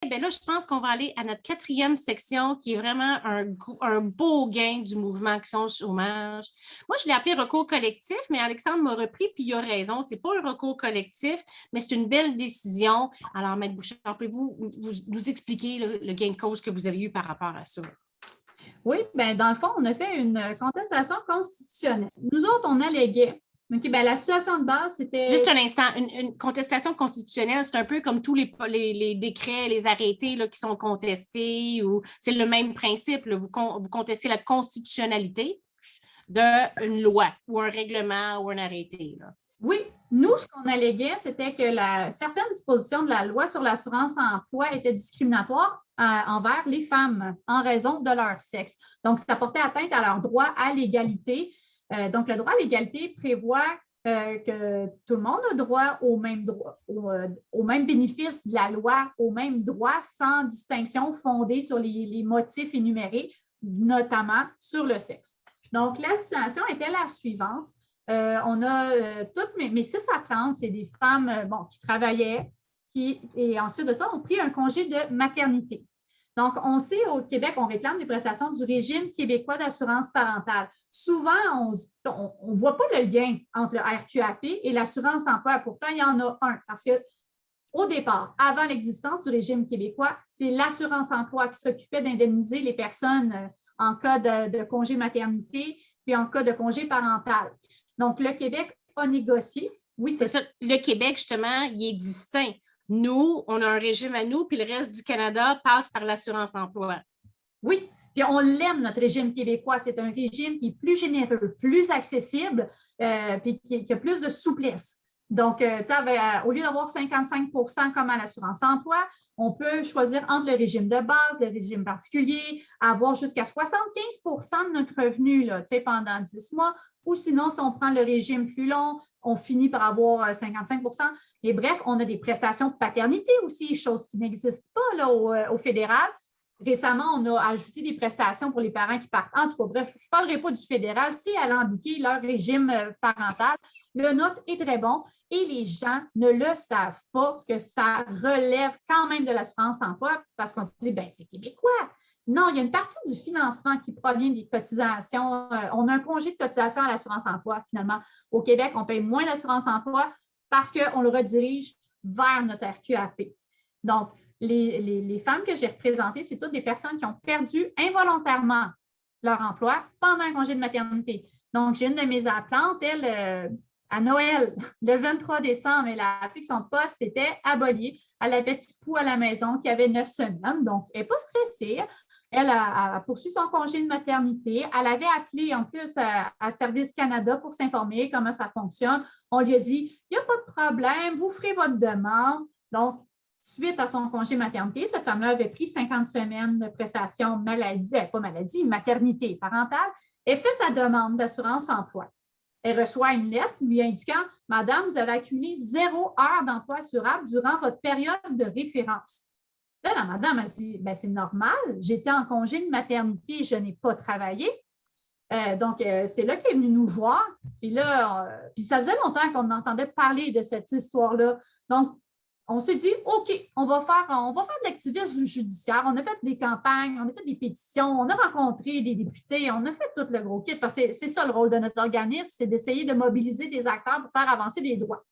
bien là, je pense qu'on va aller à notre quatrième section qui est vraiment un beau gain du mouvement Action Chômage. Moi, je l'ai appelé recours collectif, mais Alexandre m'a repris, puis il a raison. Ce n'est pas un recours collectif, mais c'est une belle décision. Alors, Maître Bouchard, pouvez-vous nous expliquer le gain de cause que vous avez eu par rapport à ça? Oui, bien, dans le fond, on a fait une contestation constitutionnelle. Nous autres, on alléguait. OK, bien, la situation de base, c'était. Juste un instant, une contestation constitutionnelle, c'est un peu comme tous les décrets, les arrêtés là, qui sont contestés, ou c'est le même principe. Là, vous contestez la constitutionnalité d'une loi ou un règlement ou un arrêté. Là. Oui, nous, ce qu'on alléguait, c'était que certaines dispositions de la loi sur l'assurance-emploi étaient discriminatoires envers les femmes en raison de leur sexe. Donc, ça portait atteinte à leur droit à l'égalité. Donc, le droit à l'égalité prévoit que tout le monde a droit au même bénéfice de la loi, au même droit, sans distinction fondée sur les motifs énumérés, notamment sur le sexe. Donc, la situation était la suivante. On a toutes mes 6 apprenantes, c'est des femmes qui travaillaient, et ensuite de ça, ont pris un congé de maternité. Donc, on sait au Québec, on réclame des prestations du régime québécois d'assurance parentale. Souvent, on ne voit pas le lien entre le RQAP et l'assurance-emploi. Pourtant, il y en a un, parce qu'au départ, avant l'existence du régime québécois, c'est l'assurance-emploi qui s'occupait d'indemniser les personnes en cas de congé maternité puis en cas de congé parental. Donc, le Québec a négocié. Oui, c'est ça. Le Québec, justement, il est distinct. Nous, on a un régime à nous, puis le reste du Canada passe par l'assurance-emploi. Oui, puis on l'aime, notre régime québécois. C'est un régime qui est plus généreux, plus accessible, puis qui a plus de souplesse. Donc, au lieu d'avoir 55 comme à l'assurance-emploi, on peut choisir entre le régime de base, le régime particulier, avoir jusqu'à 75 de notre revenu là, pendant 10 mois. Ou sinon, si on prend le régime plus long, on finit par avoir 55 Et bref, on a des prestations de paternité aussi, chose qui n'existe pas là, au fédéral. Récemment, on a ajouté des prestations pour les parents qui partent. En tout cas, bref, je ne parlerai pas du fédéral. C'est alambiqué leur régime parental. Le nôtre est très bon et les gens ne le savent pas que ça relève quand même de l'assurance-emploi parce qu'on se dit, bien, c'est québécois. Non, il y a une partie du financement qui provient des cotisations. On a un congé de cotisation à l'assurance-emploi, finalement. Au Québec, on paye moins d'assurance-emploi parce qu'on le redirige vers notre RQAP. Donc, les femmes que j'ai représentées, c'est toutes des personnes qui ont perdu involontairement leur emploi pendant un congé de maternité. Donc, j'ai une de mes appelantes, elle, à Noël, le 23 décembre, elle a appris que son poste était aboli. Elle avait petit pou à la maison qui avait 9 semaines, donc elle n'est pas stressée. Elle a poursuivi son congé de maternité. Elle avait appelé en plus à Service Canada pour s'informer comment ça fonctionne. On lui a dit, il n'y a pas de problème, vous ferez votre demande. Donc, suite à son congé maternité, cette femme-là avait pris 50 semaines de prestations maternité parentale. Elle fait sa demande d'assurance-emploi. Elle reçoit une lettre lui indiquant « Madame, vous avez accumulé 0 heure d'emploi assurable durant votre période de référence. » Là, la madame a dit « C'est normal, j'étais en congé de maternité, je n'ai pas travaillé. » Donc, c'est là qu'elle est venue nous voir. Puis là, puis ça faisait longtemps qu'on entendait parler de cette histoire-là. Donc, on s'est dit, OK, on va faire de l'activisme judiciaire. On a fait des campagnes, on a fait des pétitions, on a rencontré des députés, on a fait tout le gros kit parce que c'est ça le rôle de notre organisme, c'est d'essayer de mobiliser des acteurs pour faire avancer des droits.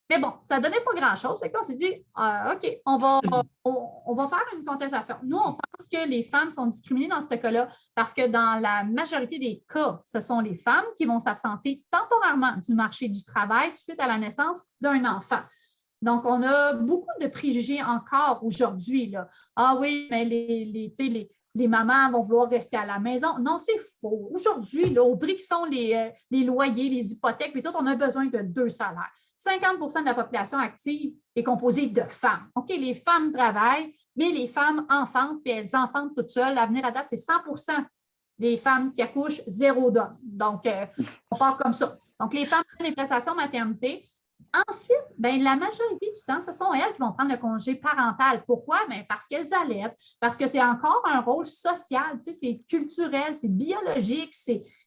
Mais bon, ça ne donnait pas grand-chose. Donc, on s'est dit, OK, on va faire une contestation. Nous, on pense que les femmes sont discriminées dans ce cas-là parce que dans la majorité des cas, ce sont les femmes qui vont s'absenter temporairement du marché du travail suite à la naissance d'un enfant. Donc, on a beaucoup de préjugés encore aujourd'hui. Là. Ah oui, mais les mamans vont vouloir rester à la maison. Non, c'est faux. Aujourd'hui, là, au prix qui sont les loyers, les hypothèques, et tout, on a besoin de 2 salaires. 50 de la population active est composée de femmes. OK, les femmes travaillent, mais les femmes enfantent, puis elles enfantent toutes seules. L'avenir à date, c'est 100 des femmes qui accouchent, 0 d'hommes. Donc, on part comme ça. Donc, les femmes prennent les prestations maternité. Ensuite, la majorité du temps, ce sont elles qui vont prendre le congé parental. Pourquoi? Parce qu'elles allaitent, parce que c'est encore un rôle social, c'est culturel, c'est biologique,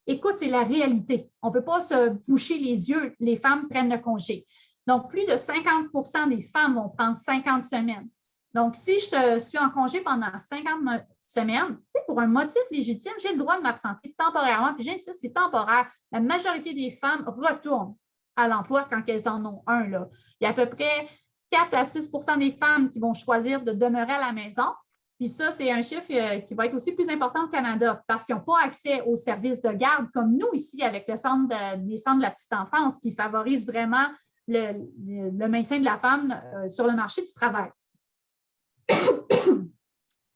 écoute, c'est la réalité. On ne peut pas se boucher les yeux, les femmes prennent le congé. Donc, plus de 50 des femmes vont prendre 50 semaines. Donc, si je suis en congé pendant 50 semaines, pour un motif légitime, j'ai le droit de m'absenter temporairement. Puis j'insiste, c'est temporaire. La majorité des femmes retournent à l'emploi quand elles en ont un. Là. Il y a à peu près 4 à 6 des femmes qui vont choisir de demeurer à la maison. Puis ça, c'est un chiffre qui va être aussi plus important au Canada parce qu'ils n'ont pas accès aux services de garde comme nous ici avec les centres de la petite enfance qui favorisent vraiment le maintien de la femme sur le marché du travail.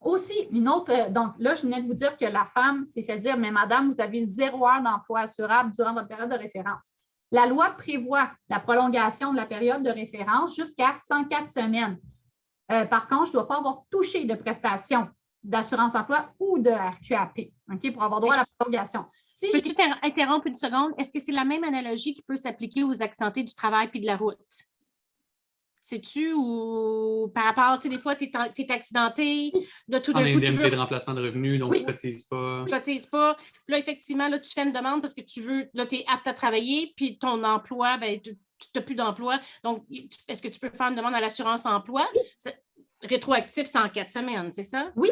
Aussi, une autre, donc là, je venais de vous dire que la femme s'est fait dire, mais madame, vous avez 0 heure d'emploi assurable durant votre période de référence. La loi prévoit la prolongation de la période de référence jusqu'à 104 semaines. Par contre, je ne dois pas avoir touché de d'assurance-emploi ou de RQAP pour avoir droit à la prolongation. Peux-tu t'interrompre une seconde? Est-ce que c'est la même analogie qui peut s'appliquer aux accidentés du travail puis de la route? Sais-tu ou par rapport, tu sais, des fois, tu es accidenté, là, tout d'un coup, indemnité de remplacement de revenus, donc tu ne cotises pas. Tu ne cotises pas. Là, effectivement, là, tu fais une demande parce que tu veux, là, tu es apte à travailler, puis ton emploi, ben, tu n'as plus d'emploi. Donc, est-ce que tu peux faire une demande à l'assurance-emploi? Rétroactif 104 semaines, c'est ça? Oui.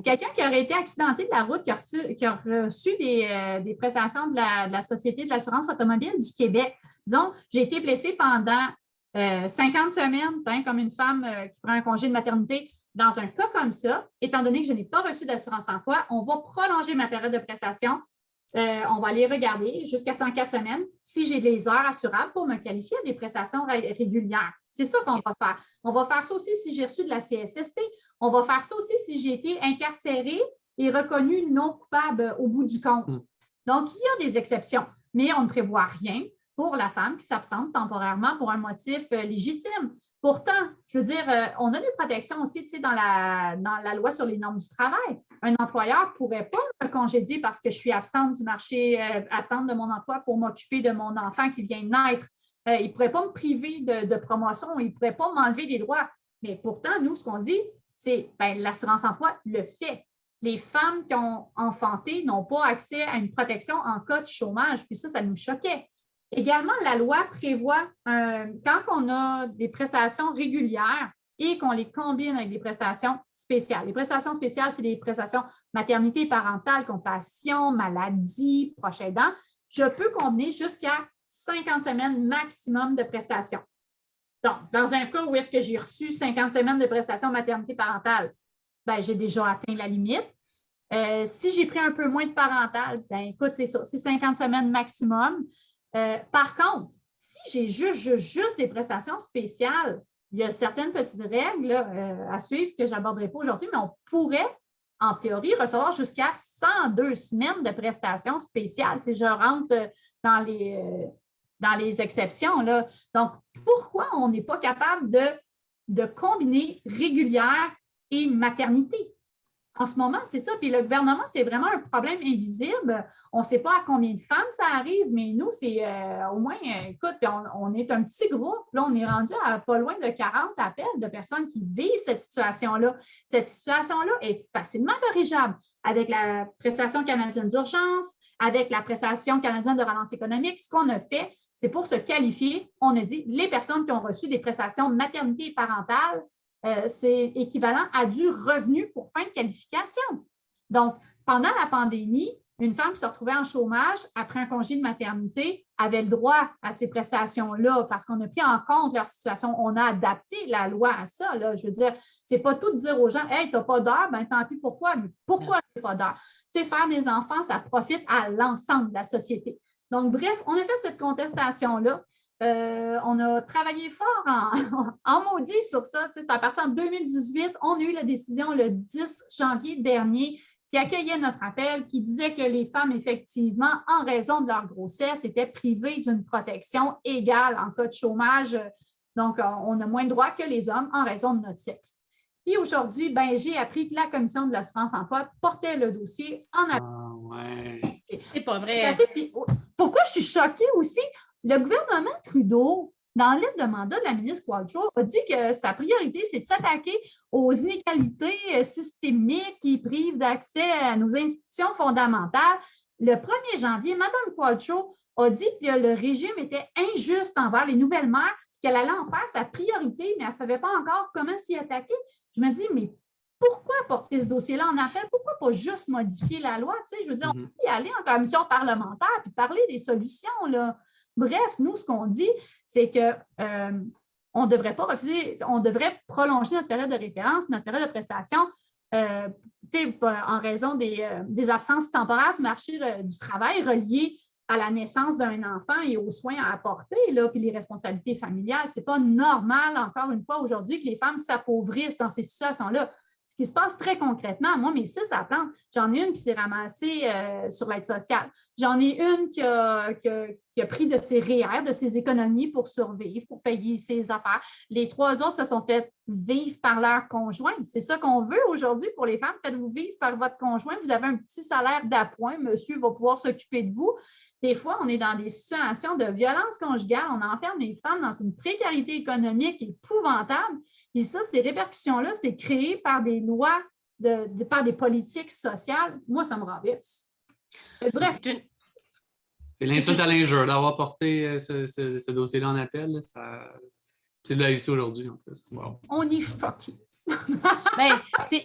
Quelqu'un qui aurait été accidenté de la route, qui a reçu des prestations de la Société de l'assurance automobile du Québec. Disons, j'ai été blessée pendant 50 semaines, comme une femme qui prend un congé de maternité. Dans un cas comme ça, étant donné que je n'ai pas reçu d'assurance-emploi, on va prolonger ma période de prestation. On va aller regarder jusqu'à 104 semaines si j'ai des heures assurables pour me qualifier à des prestations régulières. C'est ça qu'on va faire. On va faire ça aussi si j'ai reçu de la CSST. On va faire ça aussi si j'ai été incarcérée et reconnue non coupable au bout du compte. Donc, il y a des exceptions, mais on ne prévoit rien pour la femme qui s'absente temporairement pour un motif légitime. Pourtant, je veux dire, on a des protections aussi dans la loi sur les normes du travail. Un employeur ne pourrait pas me congédier parce que je suis absente du marché, absente de mon emploi pour m'occuper de mon enfant qui vient de naître. Il ne pourrait pas me priver de promotion, il ne pourrait pas m'enlever des droits. Mais pourtant, nous, ce qu'on dit, c'est l'assurance-emploi le fait. Les femmes qui ont enfanté n'ont pas accès à une protection en cas de chômage. Puis ça nous choquait. Également, la loi prévoit, quand on a des prestations régulières et qu'on les combine avec des prestations spéciales. Les prestations spéciales, c'est des prestations maternité parentale, compassion, maladie, proche aidant. Je peux combiner jusqu'à 50 semaines maximum de prestations. Donc, dans un cas où est-ce que j'ai reçu 50 semaines de prestations maternité parentale, j'ai déjà atteint la limite. Si j'ai pris un peu moins de parental, écoute, c'est ça, c'est 50 semaines maximum. Par contre, si j'ai juste des prestations spéciales, il y a certaines petites règles à suivre que je n'aborderai pas aujourd'hui, mais on pourrait, en théorie, recevoir jusqu'à 102 semaines de prestations spéciales si je rentre dans les exceptions. Là. Donc, pourquoi on n'est pas capable de combiner régulière et maternité? En ce moment, c'est ça. Puis le gouvernement, c'est vraiment un problème invisible. On ne sait pas à combien de femmes ça arrive, mais nous, c'est au moins, écoute, on est un petit groupe. Là, on est rendu à pas loin de 40 appels de personnes qui vivent cette situation-là. Cette situation-là est facilement corrigeable avec la prestation canadienne d'urgence, avec la prestation canadienne de relance économique. Ce qu'on a fait, c'est pour se qualifier, on a dit les personnes qui ont reçu des prestations maternité et parentale, c'est équivalent à du revenu pour fin de qualification. Donc, pendant la pandémie, une femme qui se retrouvait en chômage après un congé de maternité avait le droit à ces prestations-là parce qu'on a pris en compte leur situation. On a adapté la loi à ça. Là. Je veux dire, ce n'est pas tout de dire aux gens « Hey, tu n'as pas d'heure, tant pis, pourquoi? » Mais pourquoi tu n'as pas d'heure? Tu sais, faire des enfants, ça profite à l'ensemble de la société. Donc, bref, on a fait cette contestation-là. On a travaillé fort en maudit sur ça. Ça a parti en 2018. On a eu la décision le 10 janvier dernier qui accueillait notre appel, qui disait que les femmes, effectivement, en raison de leur grossesse, étaient privées d'une protection égale en cas de chômage. Donc, on a moins de droits que les hommes en raison de notre sexe. Puis aujourd'hui, j'ai appris que la Commission de l'assurance-emploi portait le dossier en appel. Ouais. C'est pas vrai. Pourquoi je suis choquée aussi? Le gouvernement Trudeau, dans l'aide de mandat de la ministre Qualtrough, a dit que sa priorité, c'est de s'attaquer aux inégalités systémiques qui privent d'accès à nos institutions fondamentales. Le 1er janvier, Mme Qualtrough a dit que le régime était injuste envers les nouvelles mères et qu'elle allait en faire sa priorité, mais elle ne savait pas encore comment s'y attaquer. je me dis, mais pourquoi porter ce dossier-là en appel? Pourquoi pas juste modifier la loi? Tu sais, je veux dire, on peut y aller en commission parlementaire puis parler des solutions, là. Bref, nous, ce qu'on dit, c'est que on ne devrait pas refuser, on devrait prolonger notre période de référence, notre période de prestation, en raison des absences temporaires du marché du travail reliées à la naissance d'un enfant et aux soins à apporter, là, puis les responsabilités familiales. Ce n'est pas normal, encore une fois, aujourd'hui, que les femmes s'appauvrissent dans ces situations-là. Ce qui se passe très concrètement, moi, mes 6 appelants, j'en ai une qui s'est ramassée sur l'aide sociale. J'en ai une qui a pris de ses REER, de ses économies pour survivre, pour payer ses affaires. Les 3 autres se sont fait vivre par leur conjoint. C'est ça qu'on veut aujourd'hui pour les femmes. Faites-vous vivre par votre conjoint. Vous avez un petit salaire d'appoint. Monsieur va pouvoir s'occuper de vous. Des fois, on est dans des situations de violence conjugale. On enferme les femmes dans une précarité économique épouvantable. Puis ça, ces répercussions-là, c'est créé par des lois, par des politiques sociales. Moi, ça me renverse. Bref. C'est l'insulte à l'injure d'avoir porté ce dossier-là en appel. C'est de la réussite aujourd'hui, en plus. Wow. On est choqués.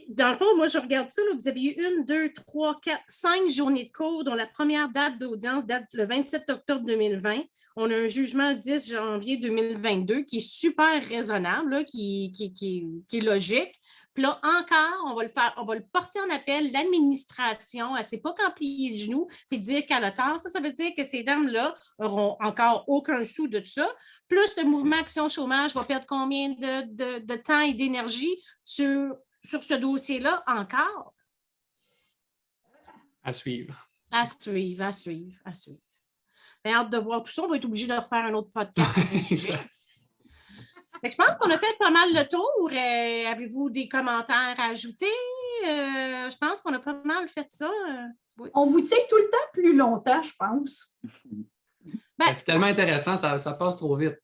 Dans le fond, moi, je regarde ça. Là, vous avez eu 1, 2, 3, 4, 5 journées de cours, dont la première date d'audience date le 27 octobre 2020. On a un jugement le 10 janvier 2022 qui est super raisonnable, là, qui est logique. Puis là, encore, on va le porter en appel. L'administration, elle ne s'est pas qu'en plier le genou puis dire qu'elle a tort. Ça veut dire que ces dames-là n'auront encore aucun sou de ça. Plus le mouvement Action Chômage va perdre combien de temps et d'énergie sur ce dossier-là encore? À suivre. À suivre. J'ai hâte de voir tout ça. On va être obligé de refaire un autre podcast sur le sujet. Je pense qu'on a fait pas mal le tour. Avez-vous des commentaires à ajouter? Je pense qu'on a pas mal fait ça. Oui. On vous tient tout le temps plus longtemps, je pense. C'est tellement intéressant, ça passe trop vite.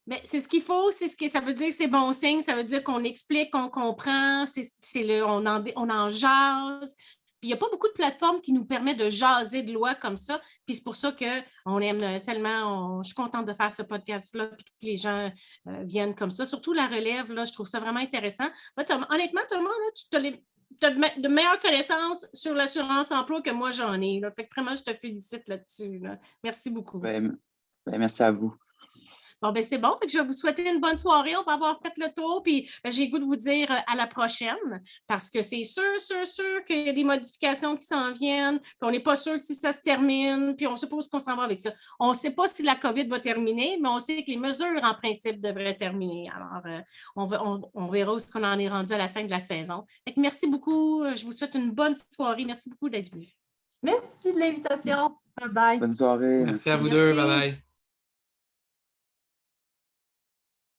Mais c'est ce qu'il faut, ça veut dire que c'est bon signe, ça veut dire qu'on explique, qu'on comprend, on en jase. Puis il n'y a pas beaucoup de plateformes qui nous permettent de jaser de loi comme ça. Puis c'est pour ça qu'on aime tellement, je suis contente de faire ce podcast-là, puis que les gens viennent comme ça. Surtout la relève, là, je trouve ça vraiment intéressant. Là, honnêtement, Thomas, là, tu as de meilleures connaissances sur l'assurance-emploi que moi, j'en ai. Là. Fait que vraiment, je te félicite là-dessus. Là. Merci beaucoup. Merci à vous. Bon, c'est bon. Fait que je vais vous souhaiter une bonne soirée. On va avoir fait le tour. Puis j'ai le goût de vous dire à la prochaine parce que c'est sûr qu'il y a des modifications qui s'en viennent. Puis on n'est pas sûr que si ça se termine. Puis on suppose qu'on s'en va avec ça. On ne sait pas si la COVID va terminer, mais on sait que les mesures, en principe, devraient terminer. Alors, on verra où on en est rendu à la fin de la saison. Fait que merci beaucoup. Je vous souhaite une bonne soirée. Merci beaucoup d'être venu. Merci de l'invitation. Bye bye. Bonne soirée. Merci à vous deux. Bye bye.